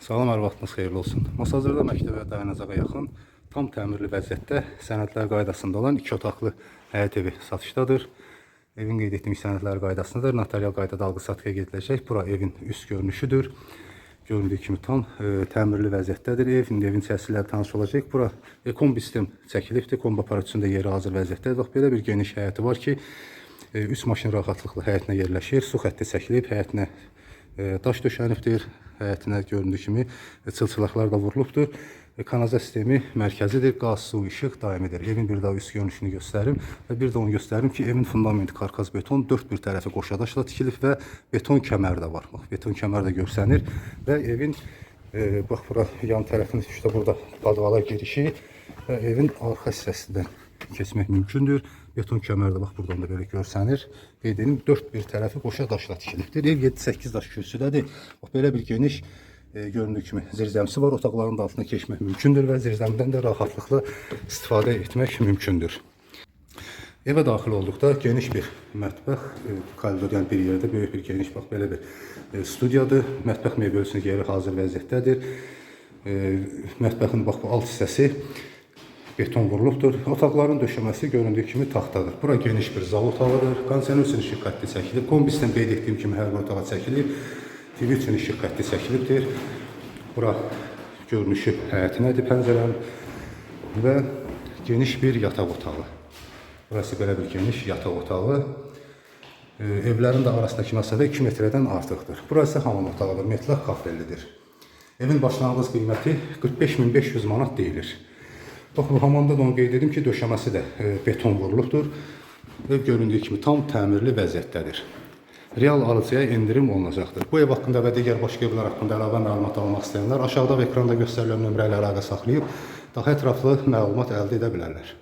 Salam, hər vaxtınız xeyirli olsun. Masazırda məktəbə dayanacağa yaxın, tam təmirli vəziyyətdə, sənədlər qaydasında olan 2 otaqlı həyət evi satışdadır. Evin qeyd etdiyim sənədlər qaydasındadır. Notarial qaydada alqı-satqıya gediləcək. Bura evin üst görünüşüdür. Göründüyü kimi tam təmirli vəziyyətdədir ev. İndi evin içərisində tanış olacaq. Bura kombi sistem çəkilibdir. Kombi aparatçısında yeri hazır vəziyyətdədir. Bax, belə bir geniş həyəti var ki, 3 maşın rahatlıqla həyətinə yerləşir. Su xətti çəkilib, həyətinə daş döşənibdir. Həyətinə göründüyü kimi çılçılaqlar da vurulubdur. Kanalizasiya sistemi mərkəzidir. Qaz, su, işıq daimidir. Evin bir daha üst görünüşünü göstərim və bir də onu göstərim ki, evin fundamenti karkaz beton, 4 bir tərəfi qoşadaşla tikilib və beton kəmər də var. Bax, beton kəmər də görsənir və evin bax, bura yan tərəfinin işte burada podvala girişi və evin arxa hissəsindən keçmək mümkündür. Beton kəmər də bax, buradan da belə görsənir. Qeyd edim, 4 bir tərəfi qoşa daşla tikilibdir. Ev 7-8 daş kürsüdədir. Bax, belə bir geniş göründüyü kimi zirzəmisi var. Otaqların da altına keçmək mümkündür və zirzəmdən də rahatlıqla istifadə etmək mümkündür. Evə daxil olduqda geniş bir mətbəx, koridor, yəni bir yerdə böyük bir geniş, bax, belə bir studiyadır. Mətbəx mebelsinin yeri hazır vəziyyətdədir. Mətbəxin bax, bu alt hissəsi beton vurulubdur. Otaqların döşəməsi göründüyü kimi taxtadır. Bura geniş bir zal otağıdır. Kondisioner üçün işıq xətti çəkilib. Kombi sistem qeyd etdiyim kimi hər bir otağa çəkilib. TV üçün işıq xətti çəkilibdir. Bura görünüşü həyətinədir pəncərənin və geniş bir yataq otağı. Burası belə bir geniş yataq otağı. Evlərin də arasındakı məsafə 2 metrədən artıqdır. Burası hamam otağıdır, metlaq kafellidir. Evin başlanğıc qiyməti 45.500 manat deyilir. Bax, bu hamamda da onu qeyd edim ki, döşəməsi də beton vurulubdur. Ev göründüyü kimi tam təmirli vəziyyətdədir. Real alıcıya endirim olunacaqdır. Bu ev haqqında və digər başqa evlər haqqında əlavə məlumat almaq istəyənlər aşağıda və ekranda göstərilən nömrə ilə əlaqə saxlayıb daha ətraflı məlumat əldə edə bilərlər.